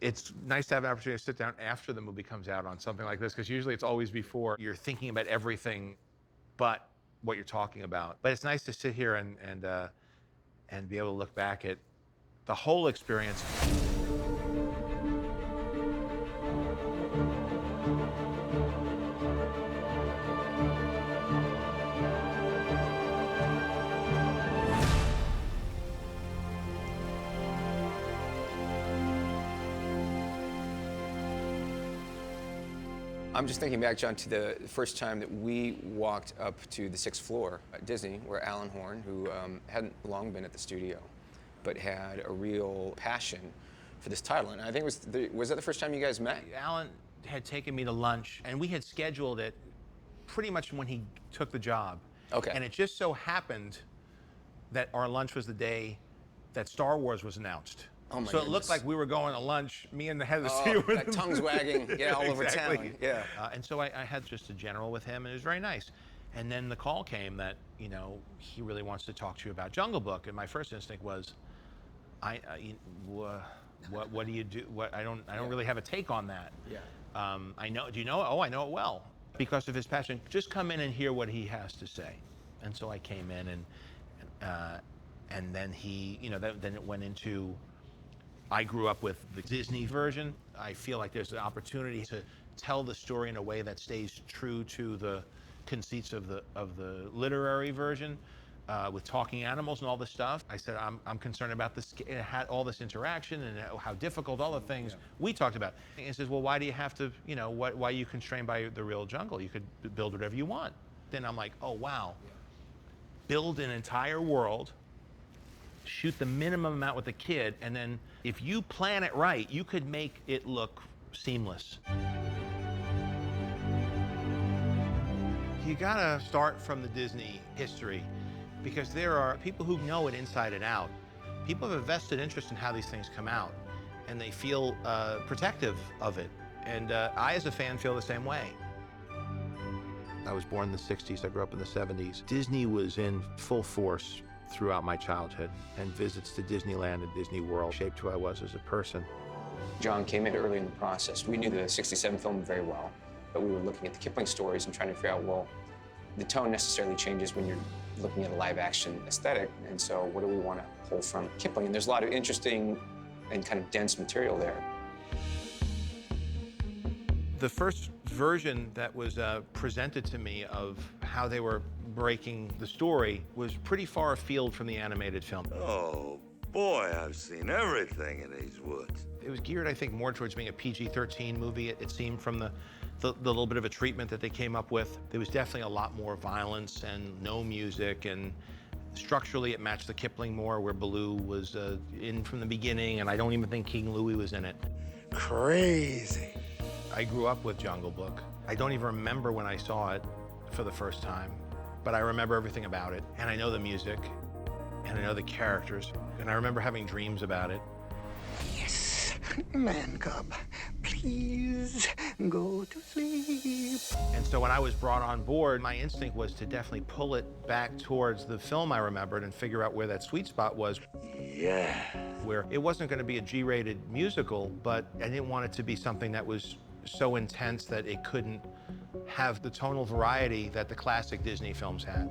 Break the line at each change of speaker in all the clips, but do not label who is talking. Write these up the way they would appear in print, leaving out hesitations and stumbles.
It's nice to have an opportunity to sit down after the movie comes out on something like this, because usually it's always before. You're thinking about everything but what you're talking about. But it's nice to sit here and be able to look back at the whole experience.
I'm just thinking back, John, to the first time that we walked up to the 6th floor at Disney, where Alan Horn, who hadn't long been at the studio, but had a real passion for this title. And I think was that the first time you guys met?
Alan had taken me to lunch, and we had scheduled it pretty much when he took the job.
Okay.
And it just so happened that our lunch was the day that Star Wars was announced.
Oh my
so
goodness.
It looked like we were going to lunch, me and the head of the
Oh,
studio.
that tongue's wagging, yeah, all over
Exactly.
town. Yeah.
And so I had just a general with him, and it was very nice. And then the call came that, you know, he really wants to talk to you about Jungle Book. And my first instinct was, what do you do? I don't really have a take on that.
Yeah.
I know. Do you know it? Oh, I know it well because of his passion. Just come in and hear what he has to say. And so I came in, and then he, you know, then it went into. I grew up with the Disney version. I feel like there's an opportunity to tell the story in a way that stays true to the conceits of the literary version, with talking animals and all this stuff. I said, I'm concerned about this. It had all this interaction and how difficult, all the things we talked about. And he says, well, why do you have to, you know, why are you constrained by the real jungle? You could build whatever you want. Then I'm like, oh, wow. Build an entire world, shoot the minimum amount with the kid, and then if you plan it right, you could make it look seamless. You gotta start from the Disney history, because there are people who know it inside and out. People have a vested interest in how these things come out, and they feel protective of it. And I, as a fan, feel the same way. I was born in the 60s, I grew up in the 70s. Disney was in full force throughout my childhood, and visits to Disneyland and Disney World shaped who I was as a person.
John came in early in the process. We knew the 67 film very well, but we were looking at the Kipling stories and trying to figure out, well, the tone necessarily changes when you're looking at a live action aesthetic, and so what do we want to pull from Kipling? And there's a lot of interesting and kind of dense material there.
The first version that was presented to me of how they were breaking the story was pretty far afield from the animated film.
Oh, boy, I've seen everything in these woods.
It was geared, I think, more towards being a PG-13 movie. It seemed from the little bit of a treatment that they came up with. There was definitely a lot more violence and no music, and structurally it matched the Kipling more, where Baloo was in from the beginning, and I don't even think King Louie was in it.
Crazy.
I grew up with Jungle Book. I don't even remember when I saw it for the first time, but I remember everything about it, and I know the music, and I know the characters, and I remember having dreams about it.
Yes, man cub, please go to sleep.
And so when I was brought on board, my instinct was to definitely pull it back towards the film I remembered and figure out where that sweet spot was.
Yeah.
Where it wasn't going to be a G-rated musical, but I didn't want it to be something that was so intense that it couldn't have the tonal variety that the classic Disney films had.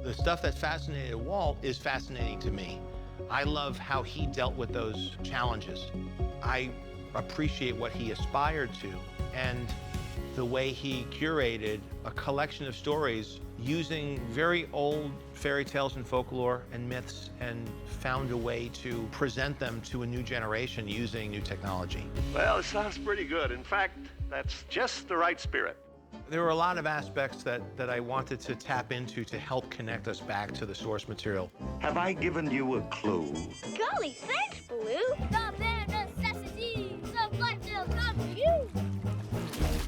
The stuff that fascinated Walt is fascinating to me. I love how he dealt with those challenges. I appreciate what he aspired to, and the way he curated a collection of stories using very old fairy tales and folklore and myths, and found a way to present them to a new generation using new technology.
Well, it sounds pretty good. In fact, that's just the right spirit.
There were a lot of aspects that I wanted to tap into to help connect us back to the source material.
Have I given you a clue?
Golly, thanks, Baloo. The bare necessities of life will come to you.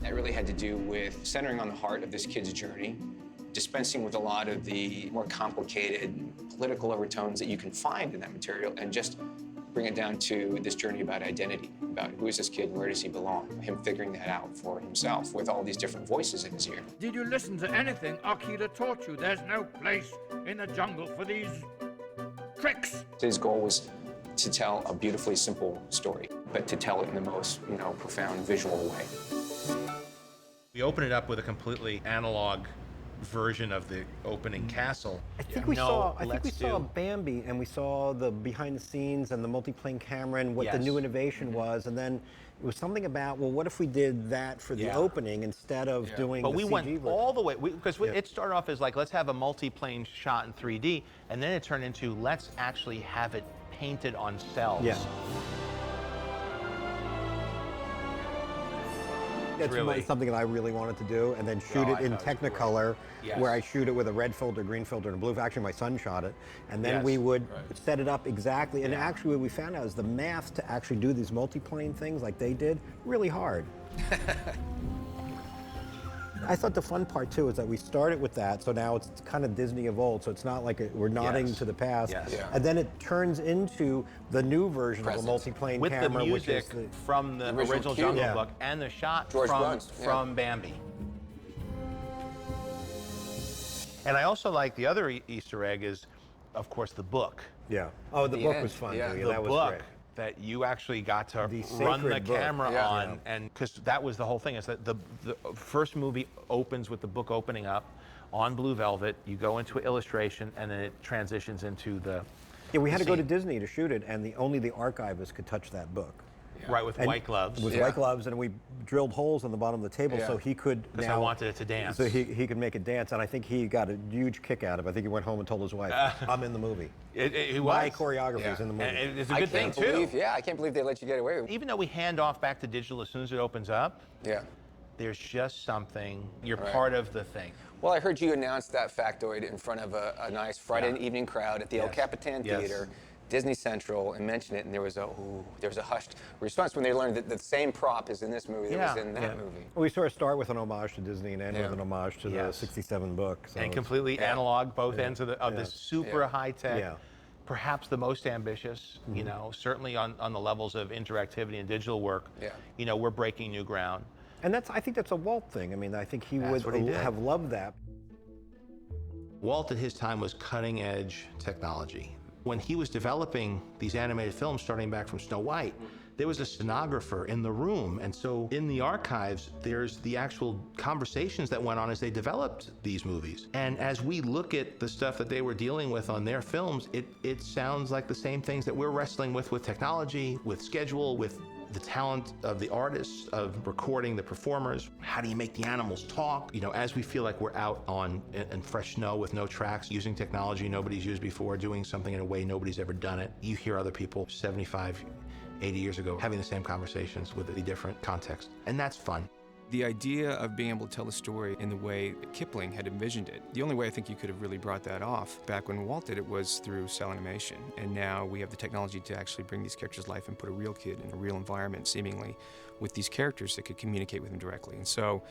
That really had to do with centering on the heart of this kid's journey, dispensing with a lot of the more complicated political overtones that you can find in that material, and just bring it down to this journey about identity, about who is this kid, where does he belong, him figuring that out for himself with all these different voices in his ear.
Did you listen to anything Akira taught you? There's no place in the jungle for these tricks.
His goal was to tell a beautifully simple story, but to tell it in the most, profound visual way.
We open it up with a completely analog version of the opening castle.
I think we saw Bambi, and we saw the behind the scenes and the multiplane camera and what the new innovation was, and then it was something about, well, what if we did that for the opening instead of doing
But
the
we
CG
went
version?
all the way, because it started off as like, let's have a multiplane shot in 3D, and then it turned into, let's actually have it painted on cells.
Yeah. That's
really
something that I really wanted to do, and then shoot it in Technicolor, where I shoot it with a red filter, green filter, and a blue. Actually, my son shot it, and then we would set it up exactly. And actually, what we found out is the math to actually do these multiplane things like they did, really hard. I thought the fun part too is that we started with that, so now it's kind of Disney of old, so it's not like we're nodding to the past. And then it turns into the new version of a multiplane
with
camera,
the music from the original Jungle Book and the shot from Bambi. And I also like the other Easter egg is, of course, the book.
Yeah. Oh, the book was fun.
Yeah,
too.
the
that was
book
great.
That you actually got to
The
run the
sacred book.
camera on, and because that was the whole thing, is that the first movie opens with the book opening up on blue velvet. You go into an illustration, and then it transitions into the.
Yeah, we had to go to Disney to shoot it, and only the archivist could touch that book.
Right, with white gloves.
With white gloves, and we drilled holes in the bottom of the table so he could
Because I wanted it to dance.
So he could make it dance, and I think he got a huge kick out of it. I think he went home and told his wife, I'm in the movie. My choreography is in the movie.
And it's a good thing, too.
I can't believe they let you get away with it.
Even though we hand off back to digital as soon as it opens up, there's just something, you're part of the thing.
Well, I heard you announce that factoid in front of a nice Friday evening crowd at the El Capitan Theater, Disney Central, and mentioned it, and there was a hushed response when they learned that the same prop is in this movie that was in that movie.
Well, we sort of start with an homage to Disney and end with an homage to the 67 book. So
and completely analog, both ends of this super high-tech, perhaps the most ambitious, certainly on the levels of interactivity and digital work, we're breaking new ground.
And I think that's a Walt thing. I mean, I think he would have loved that.
Walt at his time was cutting-edge technology. When he was developing these animated films, starting back from Snow White, there was a stenographer in the room. And so in the archives, there's the actual conversations that went on as they developed these movies. And as we look at the stuff that they were dealing with on their films, it sounds like the same things that we're wrestling with technology, with schedule, with the talent of the artists, of recording the performers. How do you make the animals talk? As we feel like we're out in fresh snow with no tracks, using technology nobody's used before, doing something in a way nobody's ever done it. You hear other people 75, 80 years ago having the same conversations with a different context. And that's fun.
The idea of being able to tell a story in the way that Kipling had envisioned it, the only way I think you could have really brought that off back when Walt did it was through cell animation. And now we have the technology to actually bring these characters to life and put a real kid in a real environment, seemingly, with these characters that could communicate with them directly. And so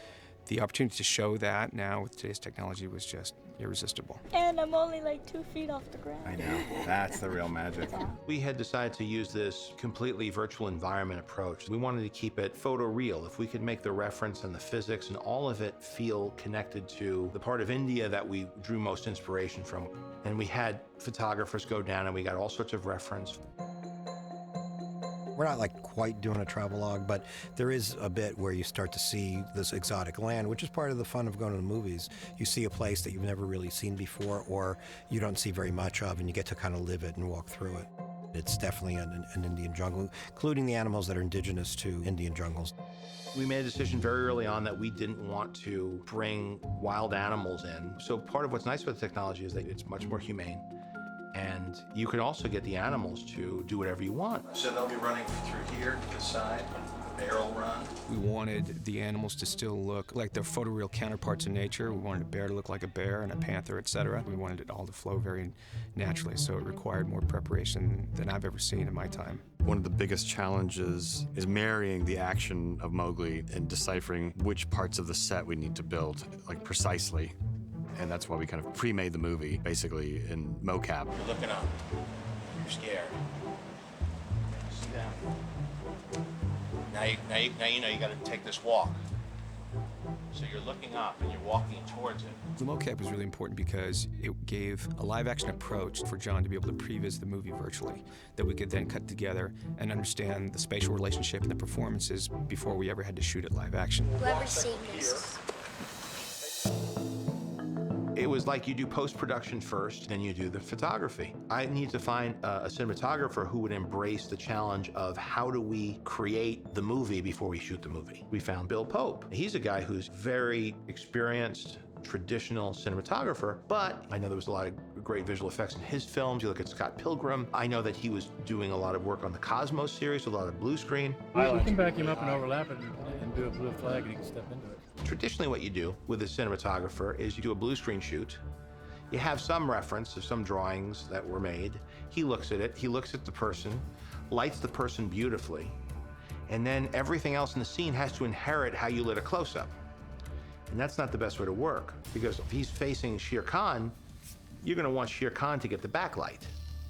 the opportunity to show that now with today's technology was just irresistible.
And I'm only like 2 feet off the ground.
I know, that's the real magic.
We had decided to use this completely virtual environment approach. We wanted to keep it photoreal. If we could make the reference and the physics and all of it feel connected to the part of India that we drew most inspiration from. And we had photographers go down and we got all sorts of reference.
We're not like quite doing a travelogue, but there is a bit where you start to see this exotic land, which is part of the fun of going to the movies. You see a place that you've never really seen before, or you don't see very much of, and you get to kind of live it and walk through it. It's definitely an Indian jungle, including the animals that are indigenous to Indian jungles.
We made a decision very early on that we didn't want to bring wild animals in. So part of what's nice about the technology is that it's much more humane. And you can also get the animals to do whatever you want. So they'll be running through here to the side, the bear will run.
We wanted the animals to still look like their photoreal counterparts in nature. We wanted a bear to look like a bear and a panther, etc. We wanted it all to flow very naturally, so it required more preparation than I've ever seen in my time.
One of the biggest challenges is marrying the action of Mowgli and deciphering which parts of the set we need to build, like precisely. And that's why we kind of pre-made the movie, basically, in mocap.
You're looking up. You're scared. Sit down. Now you know you got to take this walk.
So you're looking up and you're walking towards it.
The mocap was really important because it gave a live-action approach for John to be able to previs the movie virtually, that we could then cut together and understand the spatial relationship and the performances before we ever had to shoot it live action.
Whoever's seen this.
It was like you do post-production first, then you do the photography. I need to find a cinematographer who would embrace the challenge of how do we create the movie before we shoot the movie. We found Bill Pope. He's a guy who's very experienced, traditional cinematographer, but I know there was a lot of great visual effects in his films. You look at Scott Pilgrim. I know that he was doing a lot of work on the Cosmos series, a lot of blue screen.
We can back him up and overlap it and do a blue flag and he can step into it.
Traditionally, what you do with a cinematographer is you do a blue screen shoot. You have some reference of some drawings that were made. He looks at it, he looks at the person, lights the person beautifully, and then everything else in the scene has to inherit how you lit a close-up. And that's not the best way to work, because if he's facing Shere Khan, you're gonna want Shere Khan to get the backlight,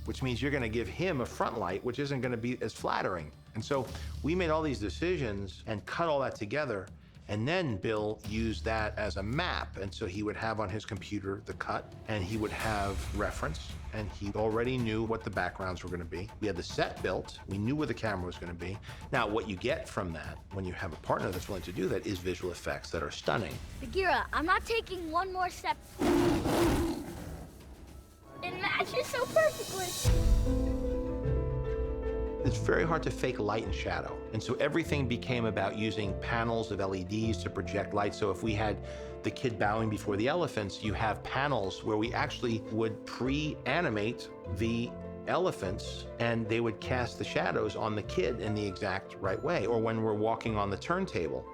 which means you're gonna give him a front light, which isn't gonna be as flattering. And so we made all these decisions and cut all that together. And then Bill used that as a map. And so he would have on his computer the cut, and he would have reference, and he already knew what the backgrounds were gonna be. We had the set built. We knew where the camera was gonna be. Now, what you get from that, when you have a partner that's willing to do that, is visual effects that are stunning.
Bagheera, I'm not taking one more step. It matches so perfectly.
It's very hard to fake light and shadow. And so everything became about using panels of LEDs to project light. So if we had the kid bowing before the elephants, you have panels where we actually would pre-animate the elephants and they would cast the shadows on the kid in the exact right way. Or when we're walking on the turntable,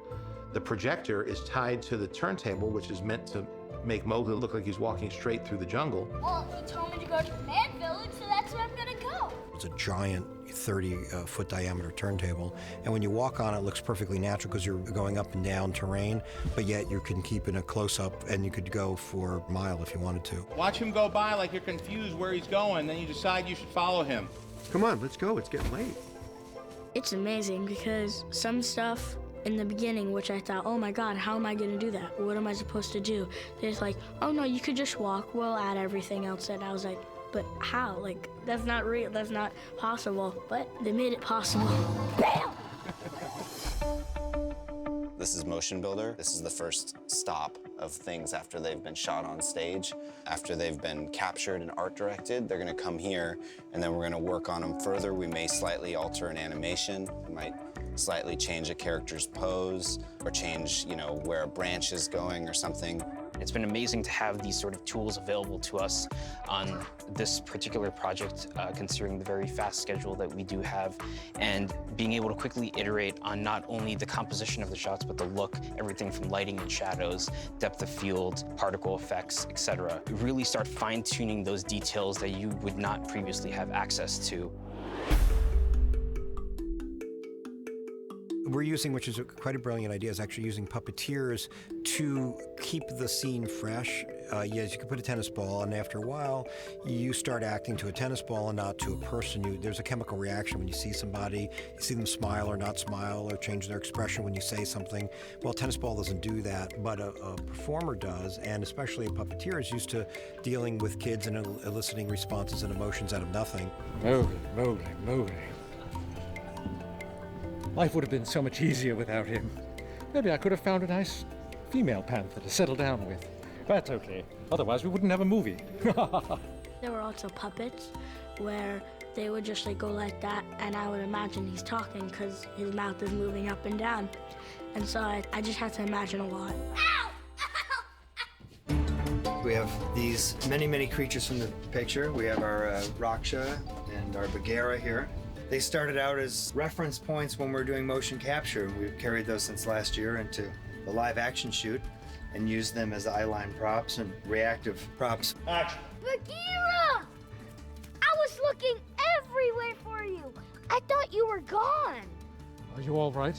the projector is tied to the turntable, which is meant to make Mowgli look like he's walking straight through the jungle.
Well, he told me to go to the man village, so that's where I'm gonna go.
It's a giant 30-foot diameter turntable, and when you walk on it, it looks perfectly natural because you're going up and down terrain, but yet you can keep in a close-up, and you could go for a mile if you wanted to.
Watch him go by like you're confused where he's going, then you decide you should follow him.
Come on, let's go. It's getting late.
It's amazing because some stuff in the beginning, which I thought, oh my God, how am I gonna do that? What am I supposed to do? They're like, oh no, you could just walk. We'll add everything else. And I was like, but how? Like, that's not real, that's not possible. But they made it possible. Bam!
This is Motion Builder. This is the first stop of things after they've been shot on stage. After they've been captured and art directed, they're gonna come here and then we're gonna work on them further. We may slightly alter an animation. We might slightly change a character's pose or change, where a branch is going or something.
It's been amazing to have these sort of tools available to us on this particular project, considering the very fast schedule that we do have, and being able to quickly iterate on not only the composition of the shots, but the look, everything from lighting and shadows, depth of field, particle effects, etc. Really start fine-tuning those details that you would not previously have access to.
We're using, which is quite a brilliant idea, is actually using puppeteers to keep the scene fresh. Yes, you can put a tennis ball, and after a while, you start acting to a tennis ball and not to a person. There's a chemical reaction when you see somebody, you see them smile or not smile or change their expression when you say something. Well, a tennis ball doesn't do that, but a performer does, and especially a puppeteer is used to dealing with kids and eliciting responses and emotions out of nothing.
Mowgli. Life would have been so much easier without him. Maybe I could have found a nice female panther to settle down with. That's okay. Otherwise, we wouldn't have a movie.
There were also puppets where they would just go like that, and I would imagine he's talking because his mouth is moving up and down. And so I just had to imagine a lot.
We have these many creatures from the picture. We have our Raksha and our Bagheera here. They started out as reference points when we're doing motion capture. We've carried those since last year into the live action shoot and used them as eyeline props and reactive props.
Bagheera! I was looking everywhere for you. I thought you were gone.
Are you all right?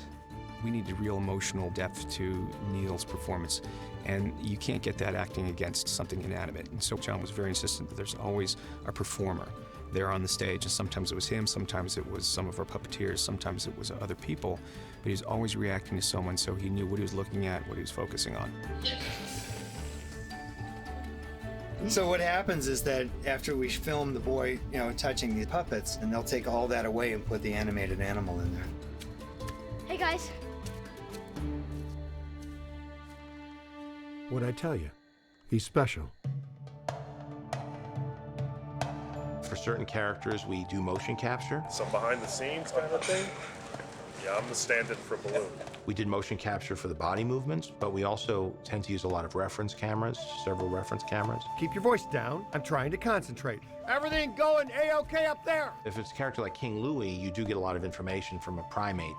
We needed real emotional depth to Neil's performance, And you can't get that acting against something inanimate. And so John was very insistent that there's always a performer there on the stage. And sometimes it was him, sometimes it was some of our puppeteers, sometimes it was other people. But he was always reacting to someone, so he knew what he was looking at, what he was focusing on.
So what happens is that after we film the boy, touching the puppets, and they'll take all that away and put the animated animal in there.
Hey guys.
What'd I tell you? He's special.
For certain characters, we do motion capture.
Some behind the scenes kind of thing? Yeah, I'm the stand-in for Balloon.
We did motion capture for the body movements, but we also tend to use a lot of reference cameras, several reference cameras.
Keep your voice down. I'm trying to concentrate. Everything going A-OK up there.
If it's a character like King Louie, you do get a lot of information from a primate,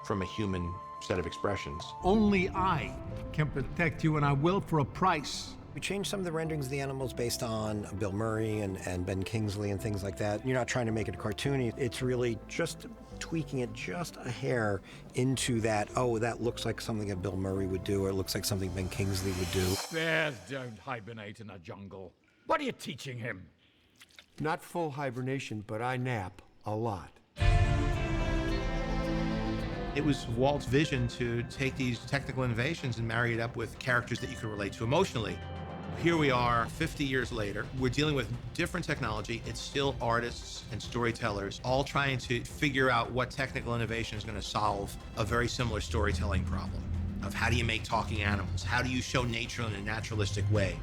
from a human set of expressions.
Only I can protect you, and I will for a price.
We changed some of the renderings of the animals based on Bill Murray and Ben Kingsley and things like that. You're not trying to make it cartoony. It's really just tweaking it just a hair into that, oh, that looks like something that Bill Murray would do, or it looks like something Ben Kingsley would do.
Bears don't hibernate in a jungle. What are you teaching him?
Not full hibernation, but I nap a lot.
It was Walt's vision to take these technical innovations and marry it up with characters that you could relate to emotionally. Here we are 50 years later. We're dealing with different technology. It's still artists and storytellers all trying to figure out what technical innovation is going to solve a very similar storytelling problem of how do you make talking animals? How do you show nature in a naturalistic way?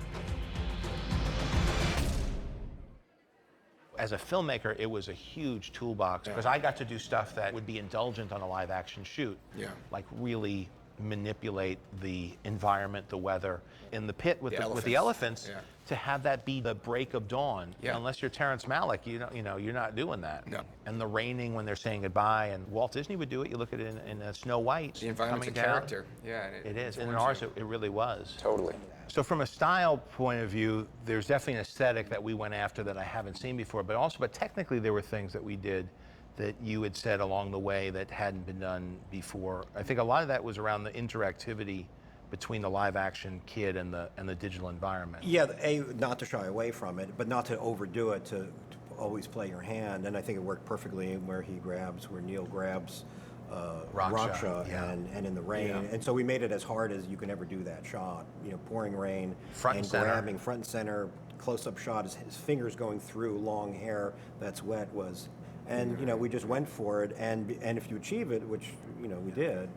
As a filmmaker, it was a huge toolbox because I got to do stuff that would be indulgent on a live action shoot. Like really manipulate the environment, the weather. In the pit with the elephants, to have that be the break of dawn. Unless you're Terrence Malick, you're not doing that. And the raining when they're saying goodbye, and Walt Disney would do it. You look at it in Snow White.
The environment's a character. Yeah,
it is. And in ours, it really was.
Totally.
So from a style point of view, there's definitely an aesthetic that we went after that I haven't seen before, but technically there were things that we did that you had said along the way that hadn't been done before. I think a lot of that was around the interactivity between the live action kid and the digital environment.
Yeah, not to shy away from it, but not to overdo it, to always play your hand. And I think it worked perfectly where Neil grabs Raksha and in the rain. And so we made it as hard as you can ever do that shot. Pouring rain and grabbing front and center, close-up shot, his fingers going through long hair that's wet was. And we just went for it, and if you achieve it, which we did,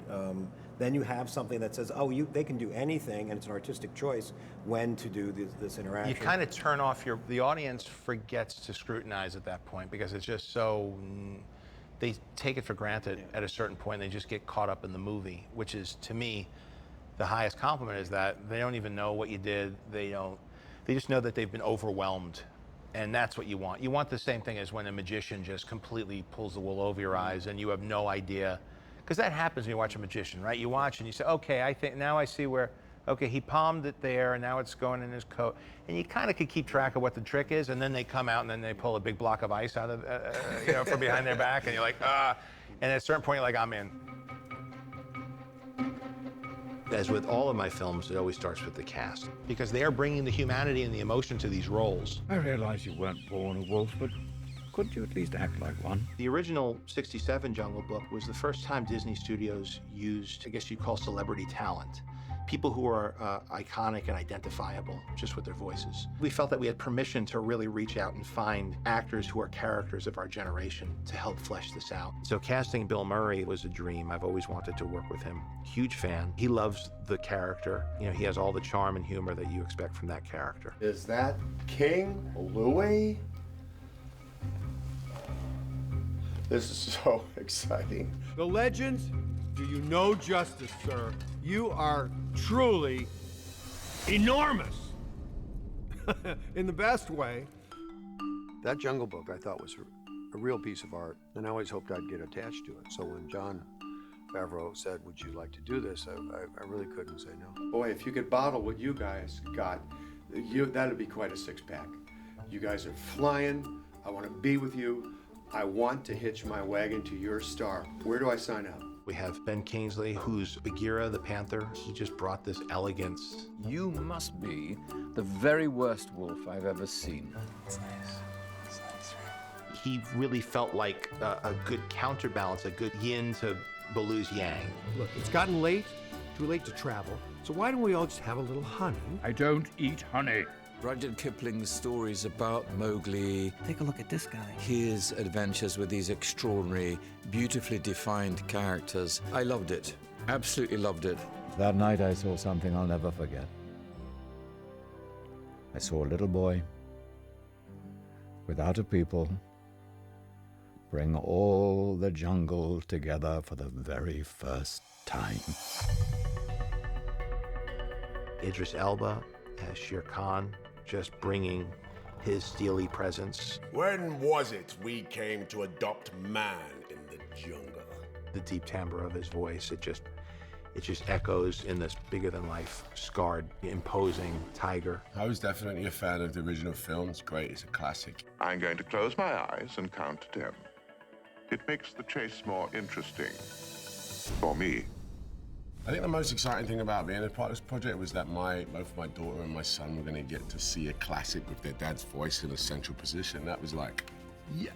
then you have something that says, oh, they can do anything, and it's an artistic choice when to do this interaction.
You kind of turn off the audience forgets to scrutinize at that point because it's just so, they take it for granted at a certain point. They just get caught up in the movie, which is, to me, the highest compliment is that they don't even know what you did. They just know that they've been overwhelmed. And that's what you want. You want the same thing as when a magician just completely pulls the wool over your eyes and you have no idea. Because that happens when you watch a magician, right? You watch and you say, okay, I think now I see where, okay, he palmed it there and now it's going in his coat. And you kind of could keep track of what the trick is, and then they come out and then they pull a big block of ice out of, from behind their back, and you're like, ah. And at a certain point, you're like, I'm in. As with all of my films, it always starts with the cast, because they are bringing the humanity and the emotion to these roles.
I realize you weren't born a wolf, but couldn't you at least act like one?
The original '67 Jungle Book was the first time Disney Studios used, I guess you'd call celebrity talent. People who are iconic and identifiable just with their voices. We felt that we had permission to really reach out and find actors who are characters of our generation to help flesh this out. So casting Bill Murray was a dream. I've always wanted to work with him. Huge fan. He loves the character. He has all the charm and humor that you expect from that character.
Is that King Louie? This is so exciting. The legends do you no justice, sir. You are truly enormous. In the best way. That Jungle Book I thought was a real piece of art, and I always hoped I'd get attached to it. So when John Favreau said, would you like to do this, I really couldn't say no. Boy, if you could bottle what you guys got, that'd be quite a six-pack. You guys are flying. I want to be with you. I want to hitch my wagon to your star. Where do I sign up?
We have Ben Kingsley, who's Bagheera the panther. He just brought this elegance.
You must be the very worst wolf I've ever seen.
That's nice. He really felt like a good counterbalance, a good yin to Baloo's yang.
Look, it's gotten late, too late to travel, so why don't we all just have a little honey?
I don't eat honey. Rudyard Kipling's stories about Mowgli.
Take a look at this guy.
His adventures with these extraordinary, beautifully defined characters. I loved it. Absolutely loved it.
That night I saw something I'll never forget. I saw a little boy, without a people, bring all the jungle together for the very first time.
Idris Elba as Shere Khan, just bringing his steely presence.
When was it we came to adopt man in the jungle?
The deep timbre of his voice, it just echoes in this bigger-than-life, scarred, imposing tiger.
I was definitely a fan of the original film. It's great, it's a classic.
I'm going to close my eyes and count to 10. It makes the chase more interesting. For me.
I think the most exciting thing about being a part of this project was that both my daughter and my son were going to get to see a classic with their dad's voice in a central position. That was like, yeah.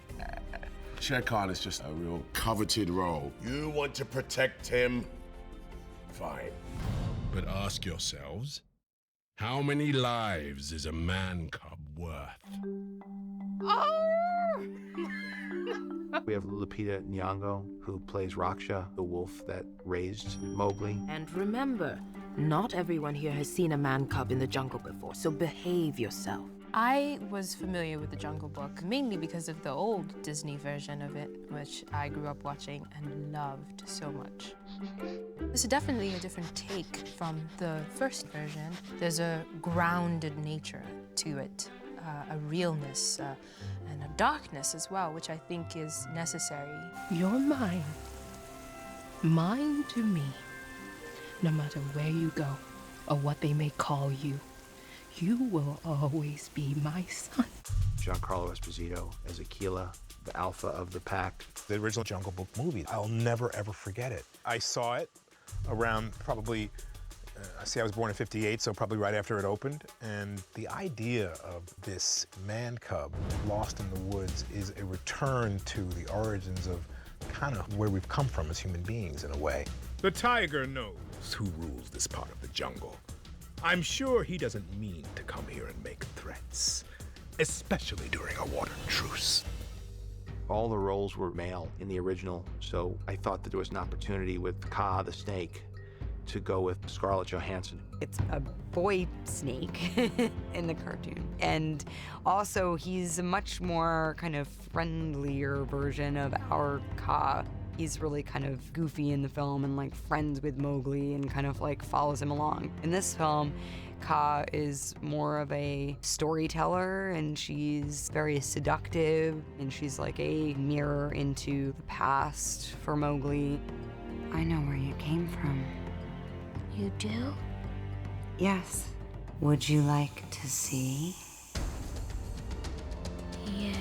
Shere Khan is just a real coveted role. You want to protect him? Fine.
But ask yourselves, how many lives is a man cub worth?
We have Lupita Nyong'o, who plays Raksha, the wolf that raised Mowgli.
And remember, not everyone here has seen a man cub in the jungle before, so behave yourself.
I was familiar with the Jungle Book, mainly because of the old Disney version of it, which I grew up watching and loved so much. This is definitely a different take from the first version. There's a grounded nature to it, a realness, and a darkness as well, which I think is necessary.
You're mine. Mine to me. No matter where you go or what they may call you, you will always be my son.
Giancarlo Esposito as Aquila, the alpha of the pack.
The original Jungle Book movie, I'll never ever forget it. I saw it around probably, I was born in '58, so probably right after it opened. And the idea of this man cub lost in the woods is a return to the origins of kind of where we've come from as human beings in a way.
The tiger knows who rules this part of the jungle. I'm sure he doesn't mean to come here and make threats, especially during a water truce.
All the roles were male in the original, so I thought that there was an opportunity with Kaa the snake to go with Scarlett Johansson.
It's a boy snake in the cartoon. And also he's a much more kind of friendlier version of our Kaa. He's really kind of goofy in the film and like friends with Mowgli and kind of like follows him along. In this film, Kaa is more of a storyteller and she's very seductive and she's like a mirror into the past for Mowgli.
I know where you came from.
You do?
Yes. Would you like to see?
Yeah.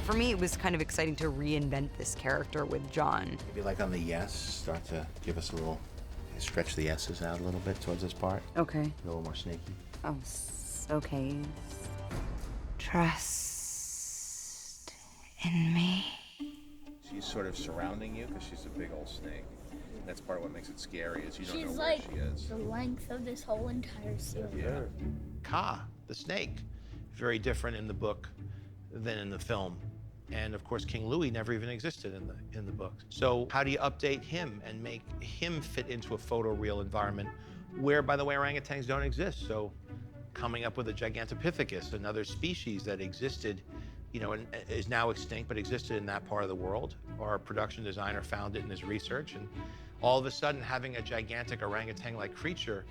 For me, it was kind of exciting to reinvent this character with John.
Maybe like on the yes, start to give us a little, stretch the S's out a little bit towards this part.
Okay.
A little more snaky.
Oh, okay. Trust in me.
She's sort of surrounding you because she's a big old snake. That's part of what makes it scary is you don't
She's
know where
like
she is.
the length of this whole entire series.
Yeah. Kaa, the snake, very different in the book than in the film. And of course, King Louis never even existed in the book. So how do you update him and make him fit into a photoreal environment where, by the way, orangutans don't exist? So coming up with a Gigantopithecus, another species that existed, you know, and is now extinct, but existed in that part of the world. Our production designer found it in his research, and all of a sudden having a gigantic orangutan-like creature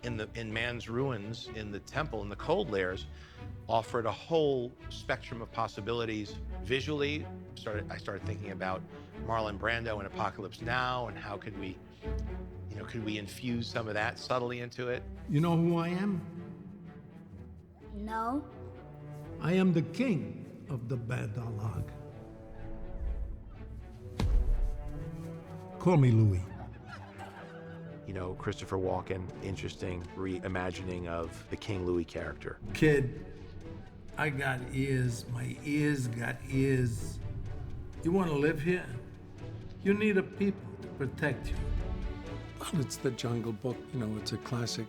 in man's ruins, in the temple, in the cold layers, offered a whole spectrum of possibilities. Visually, I started thinking about Marlon Brando in Apocalypse Now, and how could we, you know, could we infuse some of that subtly into it?
You know who I am?
No.
I am the king of the Badalag.
Call me Louis.
You know, Christopher Walken, interesting reimagining of the King Louis character.
Kid, I got ears. My ears got ears. You want to live here? You need a people to protect you.
Well, it's the Jungle Book. You know, it's a classic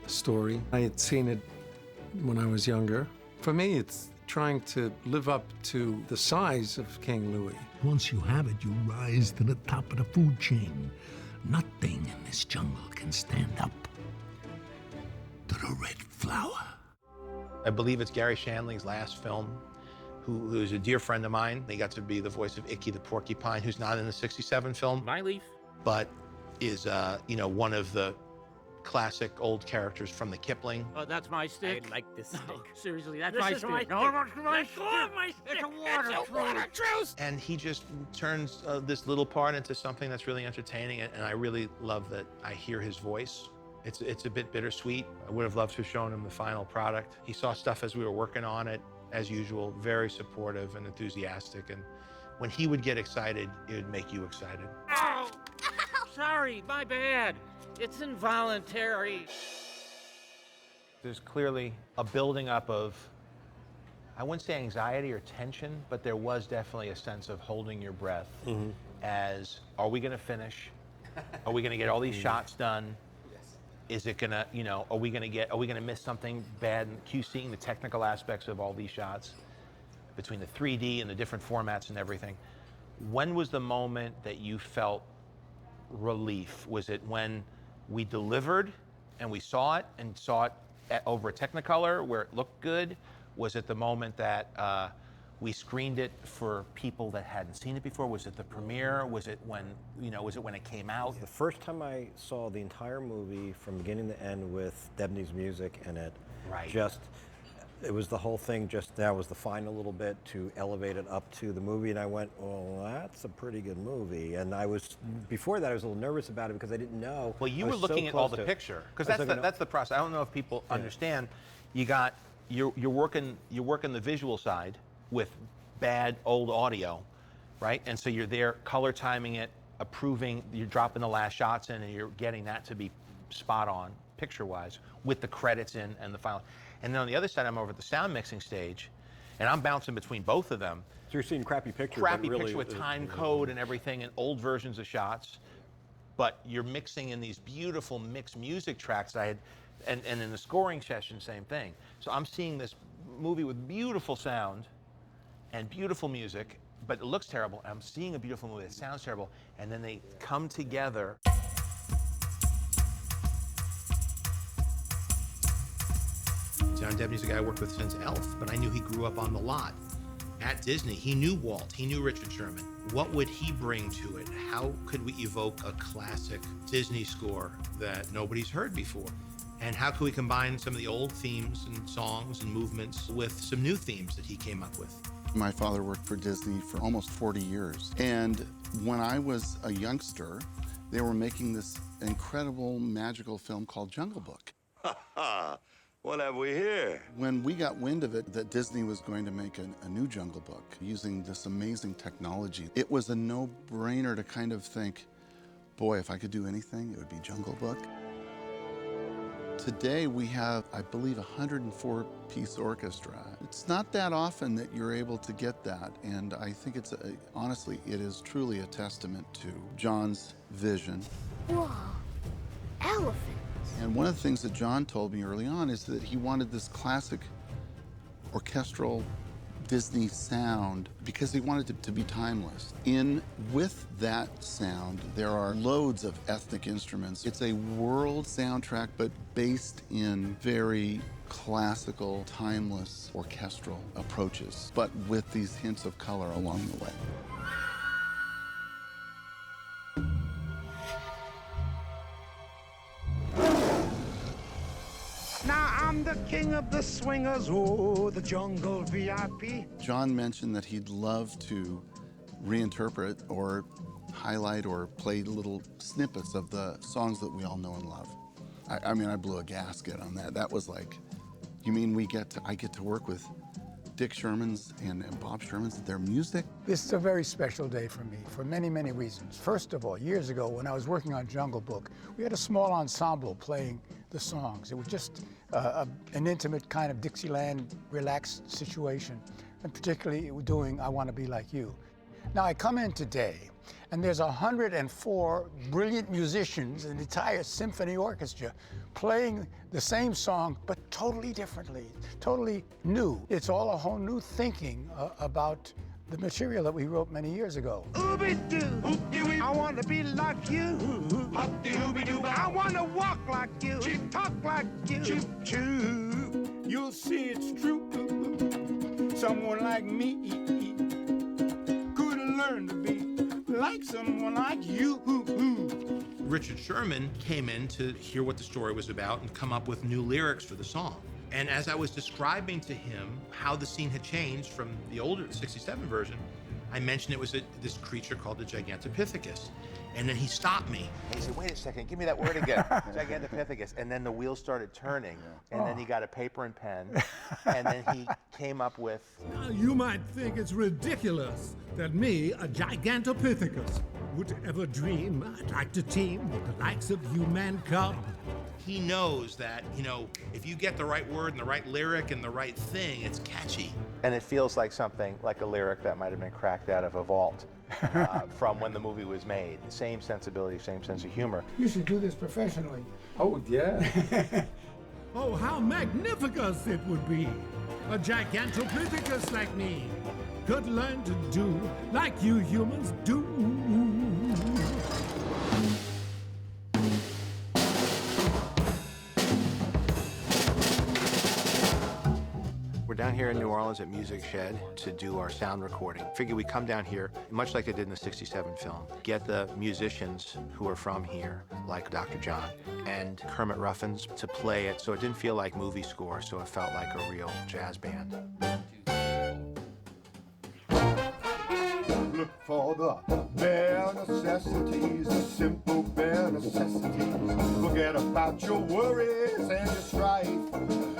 story. I had seen it when I was younger. For me, it's trying to live up to the size of King Louis.
Once you have it, you rise to the top of the food chain. Nothing in this jungle can stand up to the red flower.
I believe it's Gary Shandling's last film, who's a dear friend of mine. He got to be the voice of Icky the Porcupine, who's not in the '67 film.
My leaf.
But is, you know, one of the classic old characters from the Kipling.
Oh, that's my stick. I like this stick. No, seriously, that's this my is stick. My stick. No, that's my stick. It's a water truce.
And he just turns this little part into something that's really entertaining, and I really love that I hear his voice. It's a bit bittersweet. I would have loved to have shown him the final product. He saw stuff as we were working on it, as usual, very supportive and enthusiastic, and when he would get excited, it would make you excited.
Oh, sorry, my bad. It's involuntary.
There's clearly a building up of, I wouldn't say anxiety or tension, but there was definitely a sense of holding your breath as, are we gonna finish? Are we gonna get all these shots done? Is it gonna, you know, are we gonna miss something bad in QCing the technical aspects of all these shots between the 3D and the different formats and everything? When was the moment that you felt relief? Was it when we delivered and we saw it over a Technicolor where it looked good? Was it the moment that we screened it for people that hadn't seen it before? Was it the premiere? Was it when, you know, was it when it came out?
The first time I saw the entire movie from beginning to end with Debney's music in it, it was the whole thing, that was the final little bit to elevate it up to the movie, and I went, well, that's a pretty good movie. And before that, I was a little nervous about it because I didn't know.
Well, you were looking at all the picture, because that's the process. I don't know if people understand. You're working the visual side with bad old audio, right? And so you're there color timing it, approving, you're dropping the last shots in, and you're getting that to be spot on picture-wise with the credits in and the final. And then on the other side, I'm over at the sound mixing stage, and I'm bouncing between both of them.
So you're seeing crappy pictures.
Crappy picture with time code and everything, and old versions of shots. But you're mixing in these beautiful mixed music tracks that I had, and in the scoring session, same thing. So I'm seeing this movie with beautiful sound and beautiful music, but it looks terrible. I'm seeing a beautiful movie that sounds terrible, and then they come together. John Debney's a guy I worked with since Elf, but I knew he grew up on the lot at Disney. He knew Walt, he knew Richard Sherman. What would he bring to it? How could we evoke a classic Disney score that nobody's heard before? And how could we combine some of the old themes and songs and movements with some new themes that he came up with?
My father worked for Disney for almost 40 years. And when I was a youngster, they were making this incredible magical film called Jungle Book.
What have we here?
When we got wind of it, that Disney was going to make a new Jungle Book using this amazing technology, it was a no-brainer to kind of think, boy, if I could do anything, it would be Jungle Book. Today we have, I believe, a 104-piece orchestra. It's not that often that you're able to get that, and I think it's, honestly, it is truly a testament to John's vision.
Whoa, elephant.
And one of the things that John told me early on is that he wanted this classic orchestral Disney sound because he wanted it to be timeless. With that sound, there are loads of ethnic instruments. It's a world soundtrack, but based in very classical, timeless orchestral approaches, but with these hints of color along the way.
Now I'm the king of the swingers, oh, the jungle VIP.
John mentioned that he'd love to reinterpret or highlight or play little snippets of the songs that we all know and love. I mean, I blew a gasket on that. That was like, you mean I get to work with Dick Sherman's and Bob Sherman's, their music.
This is a very special day for me for many, many reasons. First of all, years ago when I was working on Jungle Book, we had a small ensemble playing the songs. It was just an intimate kind of Dixieland relaxed situation, and particularly doing I Want to Be Like You. Now I come in today, and there's 104 brilliant musicians, an entire symphony orchestra, playing the same song, but totally differently, totally new. It's all a whole new thinking about the material that we wrote many years ago.
Ooby-doo, I want to be like you. I want to walk like you, talk like you.
You'll see it's true. Someone like me could learn to be like someone like you.
Richard Sherman came in to hear what the story was about and come up with new lyrics for the song. And as I was describing to him how the scene had changed from the older 67 version, I mentioned it was this creature called the Gigantopithecus. And then he stopped me.
And he said, wait a second, give me that word again, Gigantopithecus. And then the wheels started turning, and then he got a paper and pen, and then he came up with...
Now, you might think it's ridiculous that me, a Gigantopithecus, would ever dream I'd like to team with the likes of you mankind.
He knows that, if you get the right word and the right lyric and the right thing, it's catchy.
And it feels like something, like a lyric that might have been cracked out of a vault from when the movie was made. Same sensibility, same sense of humor.
You should do this professionally.
Oh, yeah.
Oh, how magnificent it would be! A Gigantopithecus like me could learn to do like you humans do.
We're down here in New Orleans at Music Shed to do our sound recording. Figure we come down here, much like they did in the 67 film, get the musicians who are from here, like Dr. John, and Kermit Ruffins to play it so it didn't feel like movie score, so it felt like a real jazz band.
Look for the bare necessities, the simple bare necessities. Forget about your worries and your strife.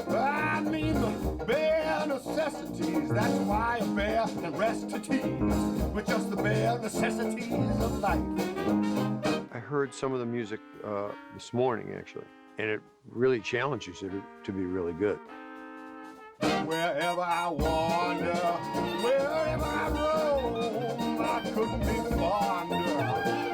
I mean the bare necessities. That's why a bear can rest at ease with just the bare necessities of life.
I heard some of the music this morning, actually, and it really challenges you to be really good.
Wherever I wander, wherever I roam, I couldn't be fonder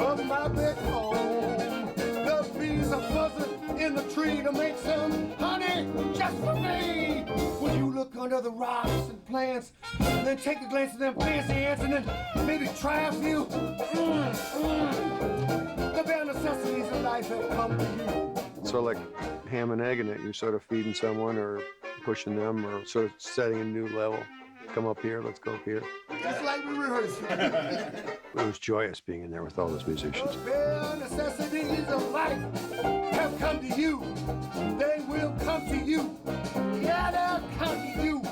of my big home. The bees are buzzing in the tree to make some honey just for me. When you look under the rocks and plants, and then take a glance at them fancy ants, and then maybe try a few. The bare necessities of life have come to you.
Sort of like ham and egg in it. You're sort of feeding someone or pushing them or sort of setting a new level. Come up here, let's go up here.
Just like we rehearsed.
It was joyous being in there with all those musicians.
The bare necessities of life have come to you. They will come to you. Yeah, they'll come to you.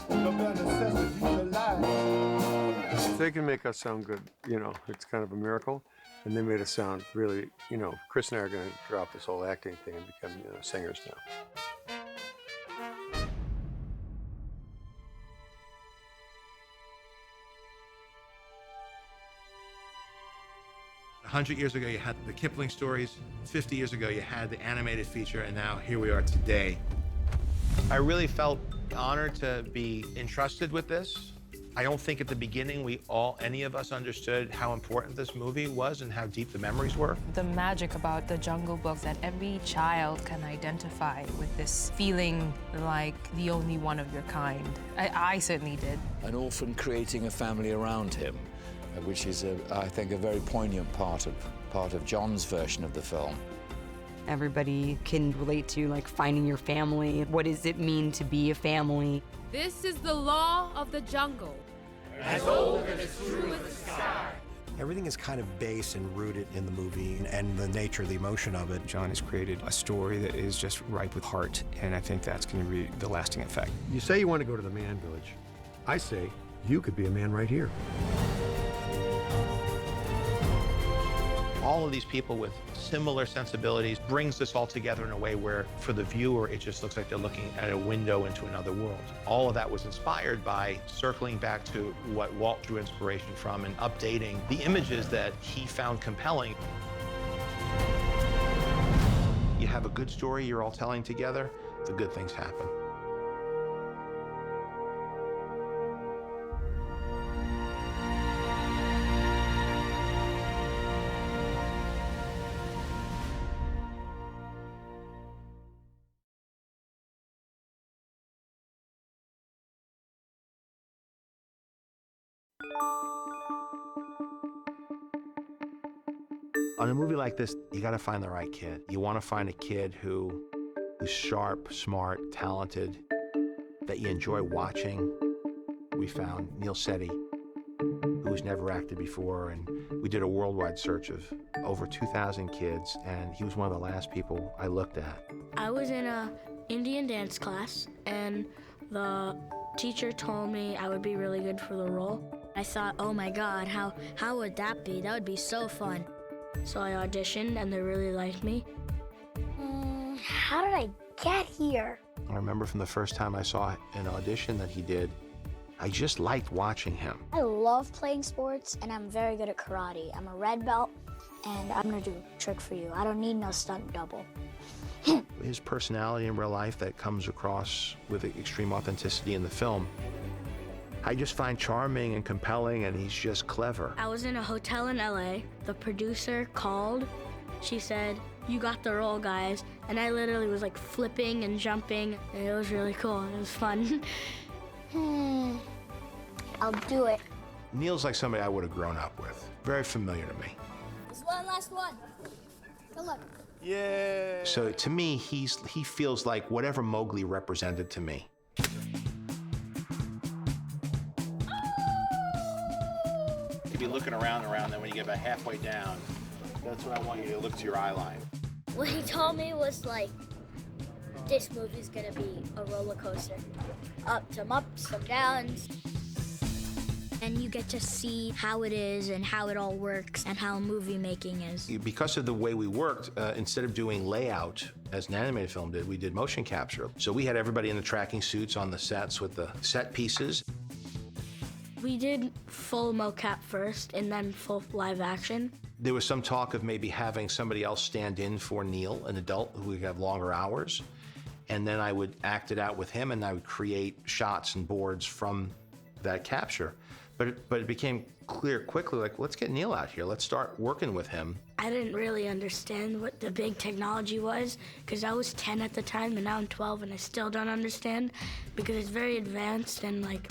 The bare necessities of life.
If they can make us sound good, it's kind of a miracle. And they made us sound really, Chris and I are going to drop this whole acting thing and become singers now.
100 years ago, you had the Kipling stories. 50 years ago, you had the animated feature, and now here we are today. I really felt honored to be entrusted with this. I don't think at the beginning any of us understood how important this movie was and how deep the memories were.
The magic about the Jungle Book that every child can identify with this feeling like the only one of your kind. I certainly did.
An orphan creating a family around him, which is, I think, a very poignant part of John's version of the film.
Everybody can relate to, like, finding your family. What does it mean to be a family?
This is the law of the jungle.
As old and as true as the sky.
Everything is kind of based and rooted in the movie and the nature, the emotion of it.
John has created a story that is just ripe with heart, and I think that's going to be the lasting effect.
You say you want to go to the man village. I say you could be a man right here.
all of these people with similar sensibilities brings this all together in a way where, for the viewer, it just looks like they're looking at a window into another world. All of that was inspired by circling back to what Walt drew inspiration from and updating the images that he found compelling. You have a good story you're all telling together, the good things happen. On a movie like this, you gotta find the right kid. You wanna find a kid who's sharp, smart, talented, that you enjoy watching. We found Neil Setti, who's never acted before, and we did a worldwide search of over 2,000 kids, and he was one of the last people I looked at.
I was in a Indian dance class, and the teacher told me I would be really good for the role. I thought, oh my God, how would that be? That would be so fun. So I auditioned, and they really liked me.
How did I get here?
I remember from the first time I saw an audition that he did, I just liked watching him.
I love playing sports, and I'm very good at karate. I'm a red belt, and I'm gonna do a trick for you. I don't need no stunt double.
His personality in real life that comes across with extreme authenticity in the film, I just find charming and compelling, and he's just clever.
I was in a hotel in LA. The producer called. She said, "You got the role, guys." And I literally was like flipping and jumping, and it was really cool. It was fun.
I'll do it.
Neil's like somebody I would have grown up with. Very familiar to me.
This one last one. Good luck.
Yeah. So to me, he feels like whatever Mowgli represented to me. Be looking around, then when you get about halfway down, that's when I want you to look to your eye line.
What he told me was like, this movie's gonna be a roller coaster. Some ups, some downs. And you get to see how it is and how it all works and how movie making is.
Because of the way we worked, instead of doing layout as an animated film did, we did motion capture. So we had everybody in the tracking suits on the sets with the set pieces.
We did full mocap first and then full live action.
There was some talk of maybe having somebody else stand in for Neil, an adult who would have longer hours. And then I would act it out with him, and I would create shots and boards from that capture. But it became clear quickly, like, let's get Neil out here. Let's start working with him.
I didn't really understand what the big technology was, because I was 10 at the time, and now I'm 12, and I still don't understand, because it's very advanced, and like,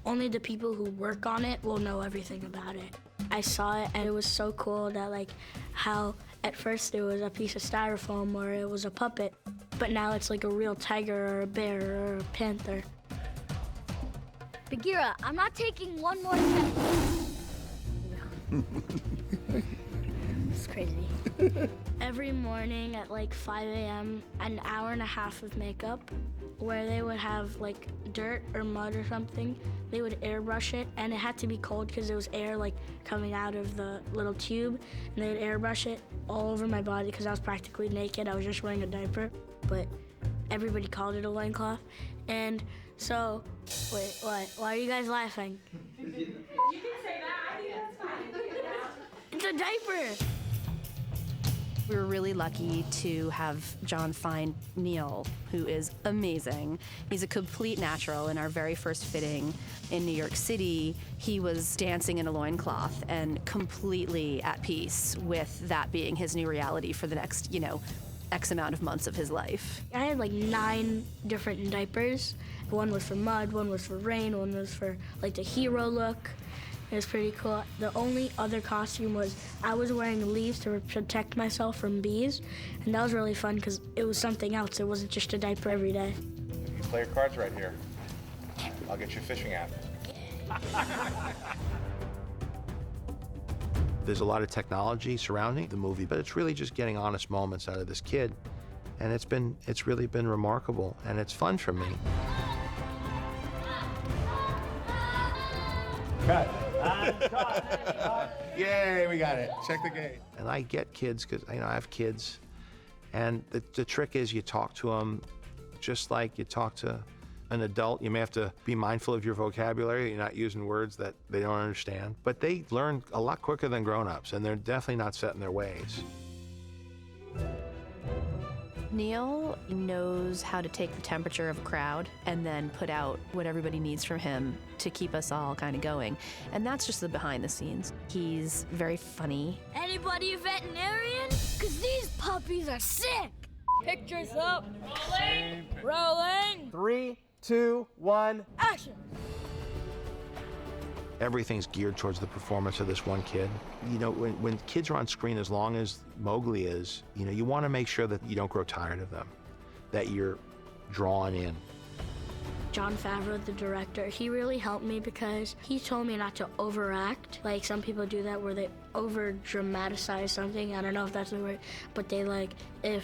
only the people who work on it will know everything about it. I saw it, and it was so cool that like how at first it was a piece of styrofoam or it was a puppet, but now it's like a real tiger or a bear or a panther.
Bagheera, I'm not taking one more step. It's crazy.
Every morning at like 5 a.m., an hour and a half of makeup, where they would have like dirt or mud or something. They would airbrush it, and it had to be cold because there was air like coming out of the little tube, and they would airbrush it all over my body because I was practically naked. I was just wearing a diaper, but everybody called it a loincloth. And so, wait, what? Why are you guys laughing?
You can say that. I think that's fine.
It's a diaper.
We were really lucky to have John find Neil, who is amazing. He's a complete natural. In our very first fitting in New York City, he was dancing in a loincloth and completely at peace with that being his new reality for the next, X amount of months of his life.
I had like 9 different diapers. One was for mud, one was for rain, one was for like the hero look. It was pretty cool. The only other costume was I was wearing leaves to protect myself from bees, and that was really fun because it was something else. It wasn't just a diaper every day.
You play your cards right here. I'll get you a fishing app. There's a lot of technology surrounding the movie, but it's really just getting honest moments out of this kid, and it's really been remarkable, and it's fun for me.
Cut. Yay, we got it. Check the gate.
And I get kids because I have kids, and the trick is you talk to them just like you talk to an adult. You may have to be mindful of your vocabulary. You're not using words that they don't understand, but they learn a lot quicker than grown-ups, and they're definitely not set in their ways.
Neil knows how to take the temperature of a crowd and then put out what everybody needs from him to keep us all kind of going. And that's just the behind the scenes. He's very funny.
Anybody a veterinarian? Cause these puppies are sick. Pictures up. Rolling. Rolling.
3, 2, 1.
Action.
Everything's geared towards the performance of this one kid. You know, when kids are on screen, as long as Mowgli is, you know, you want to make sure that you don't grow tired of them, that you're drawn in.
Jon Favreau, the director, he really helped me because he told me not to overact. Like some people do that where they over dramatize something. I don't know if that's the word, but they like, if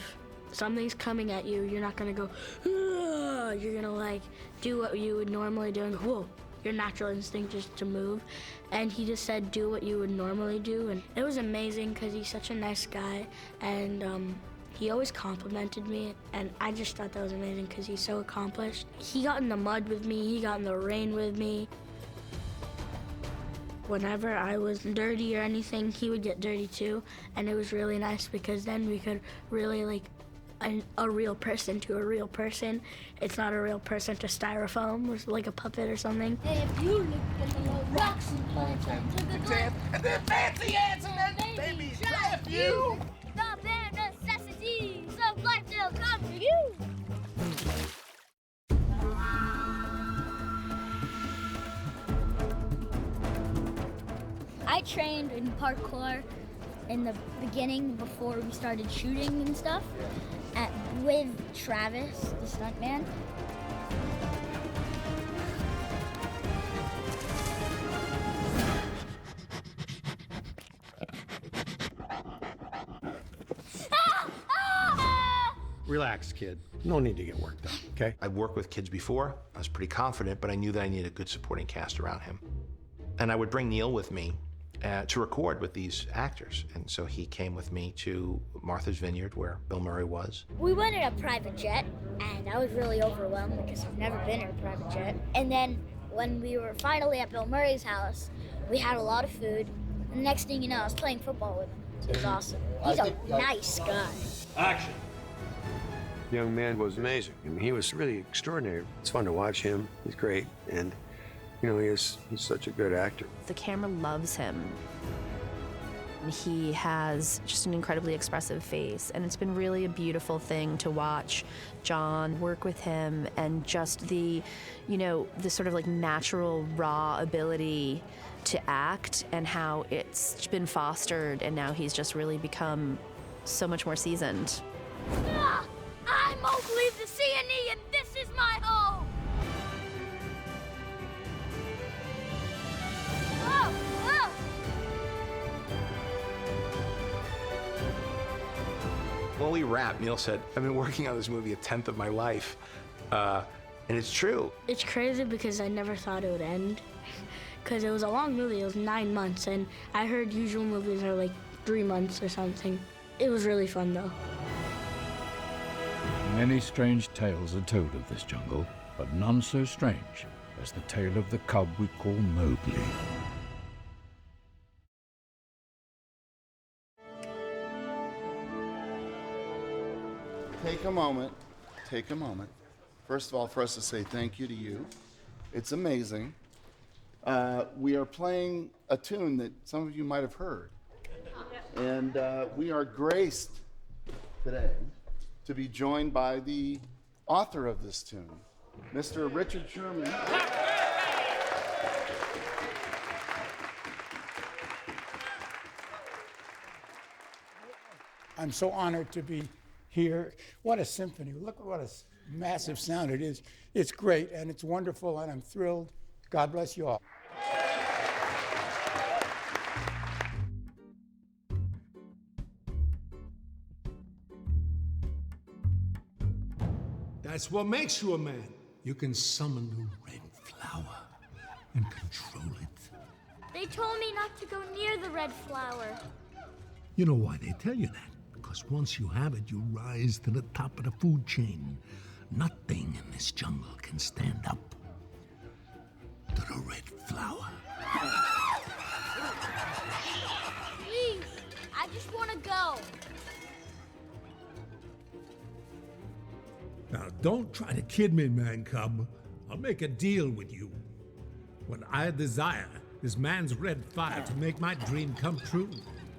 something's coming at you, you're not gonna go, "Ugh." You're gonna like do what you would normally do and whoa. Your natural instinct is to move. And he just said, do what you would normally do. And it was amazing because he's such a nice guy. And he always complimented me. And I just thought that was amazing because he's so accomplished. He got in the mud with me. He got in the rain with me. Whenever I was dirty or anything, he would get dirty too. And it was really nice because then we could really like a real person to a real person. It's not a real person to styrofoam or like a puppet or something.
Hey, if you look at the little rocks and plants and took a glance,
And then fancy ants and then baby draft you.
The bare necessities of life will come to you. I trained in parkour in the beginning before we started shooting and stuff with Travis, the stuntman.
Relax, kid. No need to get worked up, okay?
I've worked with kids before. I was pretty confident, but I knew that I needed a good supporting cast around him. And I would bring Neil with me to record with these actors. And so he came with me to Martha's Vineyard, where Bill Murray was.
We went in a private jet, and I was really overwhelmed because I've never been in a private jet. And then when we were finally at Bill Murray's house, we had a lot of food. And the next thing you know, I was playing football with him. It was awesome. He's a nice guy.
Action.
The young man was amazing. I mean, he was really extraordinary. It's fun to watch him. He's great. And you know, he's such a good actor.
The camera loves him. He has just an incredibly expressive face, and it's been really a beautiful thing to watch John work with him and just the, you know, the sort of like natural, raw ability to act and how it's been fostered, and now he's just really become so much more seasoned.
I'm Mowgli the Siamese, and this is my home! Whoa, whoa!
When we wrapped, Neil said, I've been working on this movie a 10th of my life. And it's true.
It's crazy because I never thought it would end. Because it was a long movie, it was 9 months, and I heard usual movies are like 3 months or something. It was really fun though.
Many strange tales are told of this jungle, but none so strange as the tale of the cub we call Mowgli.
Take a moment. First of all, for us to say thank you to you. It's amazing. We are playing a tune that some of you might have heard. And we are graced today to be joined by the author of this tune, Mr. Richard Sherman.
I'm so honored to be here. What a symphony. Look what a massive sound it is. It's great and it's wonderful and I'm thrilled. God bless you all.
That's what makes you a man. You can summon the red flower and control it.
They told me not to go near the red flower.
You know why they tell you that? Because once you have it, you rise to the top of the food chain. Nothing in this jungle can stand up to the red flower.
Please, I just want to go.
Now, don't try to kid me, man cub. I'll make a deal with you. What I desire is man's red fire to make my dream come true.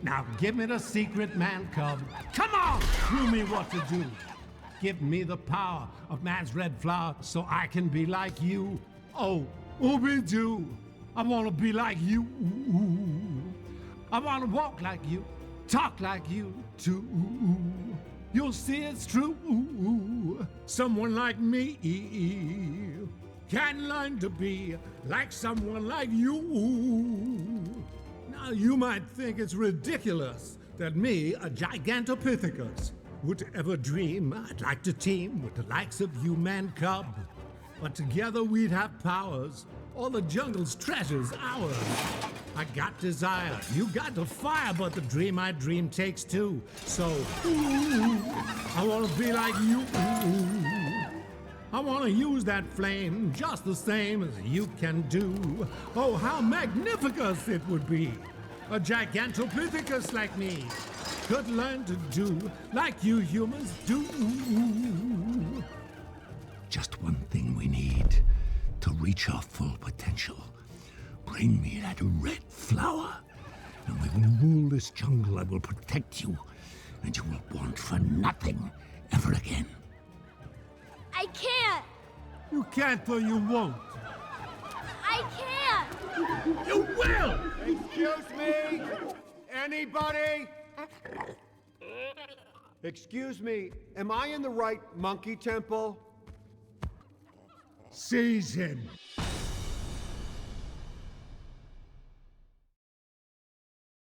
Now, give me the secret, man cub. Come on! Show me what to do. Give me the power of man's red flower so I can be like you. Oh, Ooby-Doo, I want to be like you. I want to walk like you, talk like you, too. You'll see it's true. Someone like me can learn to be like someone like you. Now, you might think it's ridiculous that me, a Gigantopithecus, would ever dream I'd like to team with the likes of you, man cub. But together we'd have powers, all the jungle's treasures ours. I got desire, you got the fire, but the dream I dream takes two. So, I want to be like you. I want to use that flame just the same as you can do. Oh, how magnificent it would be. A Gigantopithecus like me could learn to do like you humans do. Just one thing we need to reach our full potential. Bring me that red flower, and we will rule this jungle. I will protect you, and you will want for nothing ever again.
I can't.
You can't or you won't.
I can't.
You will!
Excuse me? Anybody? Excuse me, am I in the right monkey temple?
Seize him.